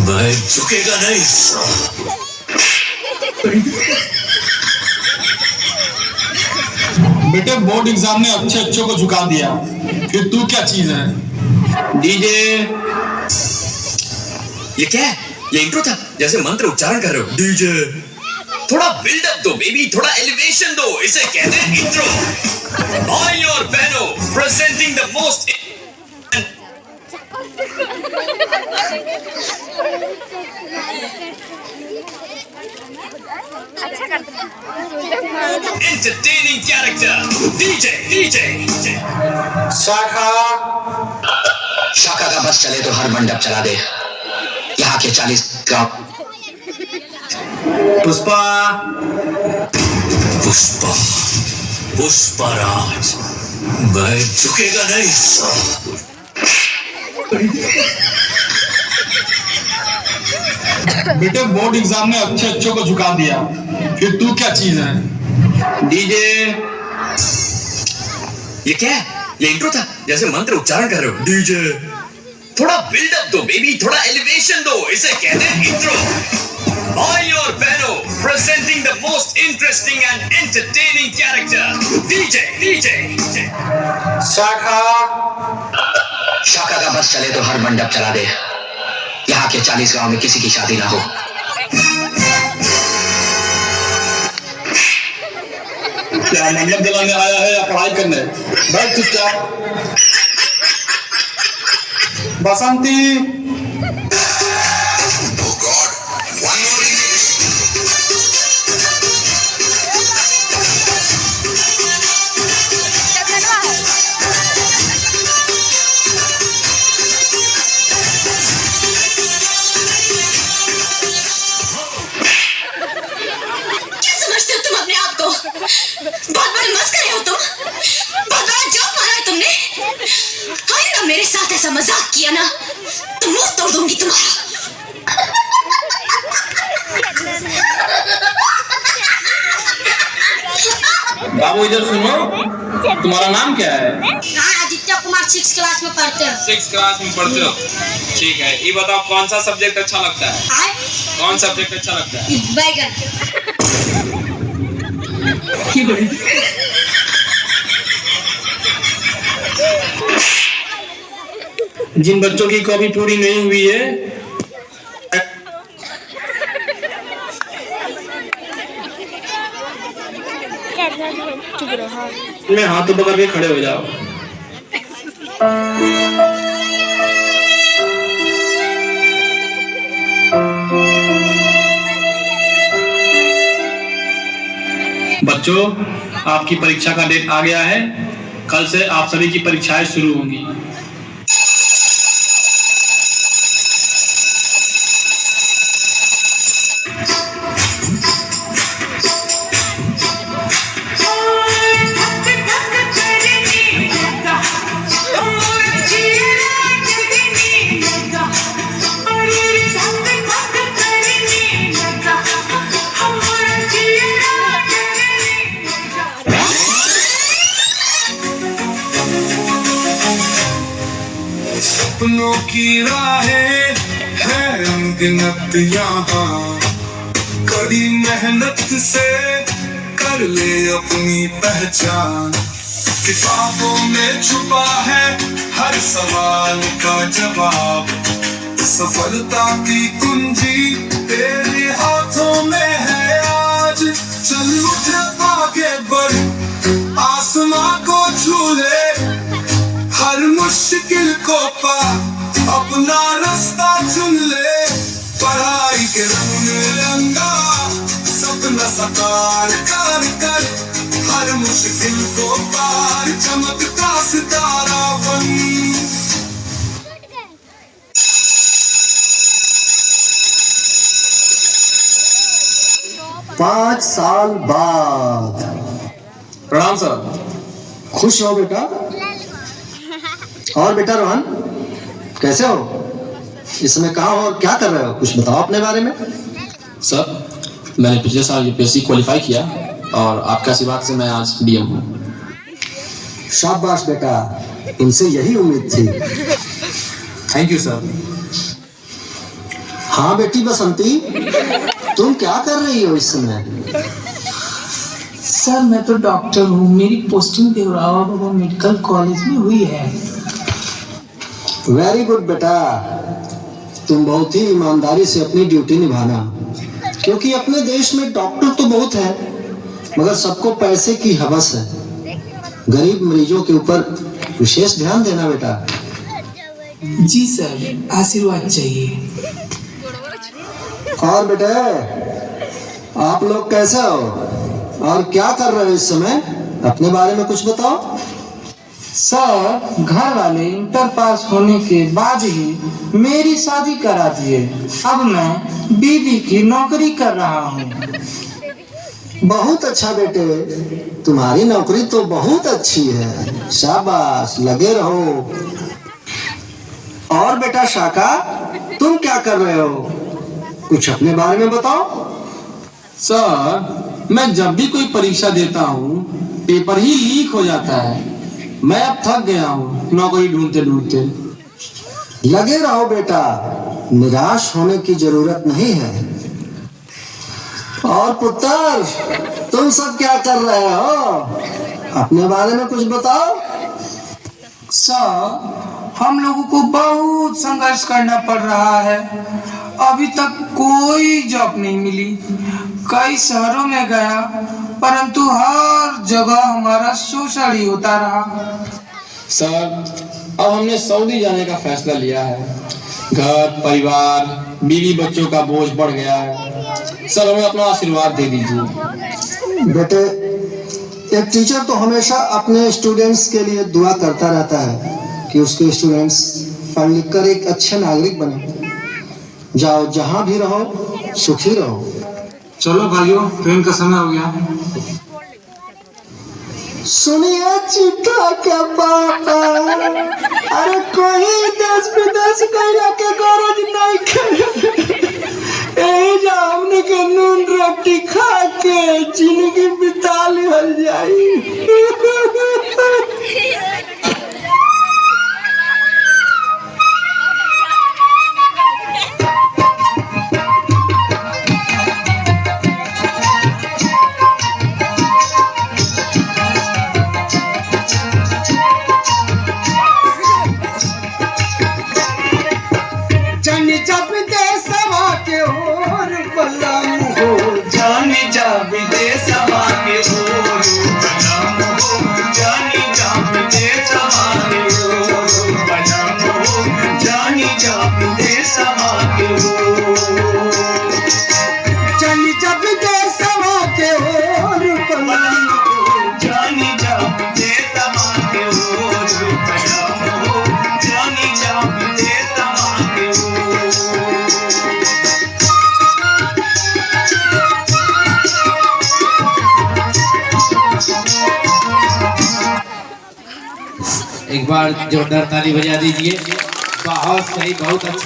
मैं झुकेगा नहीं। बेटे बोर्ड एग्जाम ने अच्छे अच्छों को झुका दिया, फिर तू क्या चीज है? डीजे ये क्या है? ये इंट्रो था, जैसे मंत्र उच्चारण कर रहे हो। डीजे थोड़ा बिल्डअप दो बेबी, थोड़ा एलिवेशन दो, इसे कहते हैं इंट्रो। भाई और बहनों, presenting the most entertaining character, DJ। शाखा शाखा का बस चले तो हर मंडप चला दे, यहाँ के 40 गांव। पुष्पा पुष्पा पुष्पराज, मैं झुकेगा नहीं। बेटे बोर्ड एग्जाम ने अच्छे अच्छों को झुका दिया, फिर तू क्या चीज है? डीजे ये क्या है? ये इंट्रो था, जैसे मंत्र उच्चारण कर रहे हो। डीजे थोड़ा बिल्डअप दो बेबी, थोड़ा एलिवेशन दो, इसे कहते हैं इंट्रो। भाई और बहनों, presenting the most interesting and entertaining character, DJ. शाखा शाखा का बस चले तो हर मंडप चला दे, यहाँ के 40 गांव में किसी की शादी ना हो। क्या मंडप जलाने आया है या पढ़ाई करने? बैठ चुपचाप। बसंती बहुत बड़े मस्करे हो तुम, बहुत बड़ा जोक मारा है तुमने। आइंदा मेरे साथ ऐसा मजाक किया ना तो मुंह तोड़ दूंगी तुम्हारा। बाबू इधर सुनो, तुम्हारा नाम क्या है? आदित्य कुमार 6 क्लास में पढ़ते हो। 6 क्लास में पढ़ते हो, ठीक है। ये बताओ कौन सा सब्जेक्ट अच्छा लगता है? कौन सब्जेक्ट अच्छा लगता है? बैगन। जिन बच्चों की कॉपी पूरी नहीं हुई है, मैं हाथ पकड़ के खड़े हो जाओ। बच्चों, आपकी परीक्षा का डेट आ गया है। कल से आप सभी की परीक्षाएं शुरू होंगी। सपनों की राहें है अनगिनत यहाँ, कड़ी मेहनत से कर ले अपनी पहचान। किताबों में छुपा है हर सवाल का जवाब, सफलता की कुंजी तेरे हाथों में है आज। चल उठ आगे बढ़, आसमां को छू ले, हर मुश्किल को पार अपना रास्ता चुन ले। पढ़ाई के रंग में रंगा सपना साकार कर, हर मुश्किल को पार चमकता सितारा बन। 5 साल बाद। प्रणाम सर। खुश हो बेटा? और बेटा रोहन कैसे हो? इसमें कहाँ हो और क्या कर रहे हो? कुछ बताओ अपने बारे में। सर, मैंने पिछले साल यूपीएससी क्वालिफाई किया और आपके आशीर्वाद से मैं आज डीएम हूँ। शाबाश बेटा, तुमसे यही उम्मीद थी। Thank you sir. हाँ बेटी बसंती, तुम क्या कर रही हो इस समय? सर मैं तो डॉक्टर हूँ, मेरी पोस्टिंग देवरावा बाबा मेडिकल कॉलेज में हुई है। वेरी गुड बेटा, तुम बहुत ही ईमानदारी से अपनी ड्यूटी निभाना, क्योंकि अपने देश में डॉक्टर तो बहुत है मगर सबको पैसे की हवस है। गरीब मरीजों के ऊपर विशेष ध्यान देना बेटा। जी सर, आशीर्वाद चाहिए। और बेटे, आप लोग कैसे हो और क्या कर रहे हो इस समय? अपने बारे में कुछ बताओ। सर घर वाले इंटर पास होने के बाद ही मेरी शादी करा दिए। अब मैं बीबी की नौकरी कर रहा हूँ। बहुत अच्छा बेटे, तुम्हारी नौकरी तो बहुत अच्छी है, शाबाश, लगे रहो। और बेटा शाका, तुम क्या कर रहे हो? कुछ अपने बारे में बताओ। सर मैं जब भी कोई परीक्षा देता हूँ पेपर ही लीक हो जाता है। मैं अब थक गया हूँ नौकरी ढूंढते ढूंढते। लगे रहो बेटा, निराश होने की जरूरत नहीं है। और पुत्र, तुम सब क्या कर रहे हो? अपने बारे में कुछ बताओ। सर हम लोगों को बहुत संघर्ष करना पड़ रहा है। अभी तक कोई जॉब नहीं मिली। कई शहरों में गया परंतु हर जगह हमारा शोषण ही होता रहा। सर अब हमने सऊदी जाने का फैसला लिया है। घर परिवार बीवी बच्चों का बोझ बढ़ गया है। सर हमें अपना आशीर्वाद दे दीजिए। बेटे, एक टीचर तो हमेशा अपने स्टूडेंट्स के लिए दुआ करता रहता है कि उसके स्टूडेंट्स पढ़ लिख कर एक अच्छे नागरिक बने। जाओ, जहां भी रहो सुखी रहो। चलो भाइयों, ट्रेन का समय हो गया। सुनिए चिट्ठा के पापा, अरे कोई देश विदेश गइला के गरज नहीं करे। जा हमने के नून रोटी खा के जिंदगी बिता लिहल जाई। एक बार जोरदार ताली बजा दीजिए। बहुत सही, बहुत अच्छा।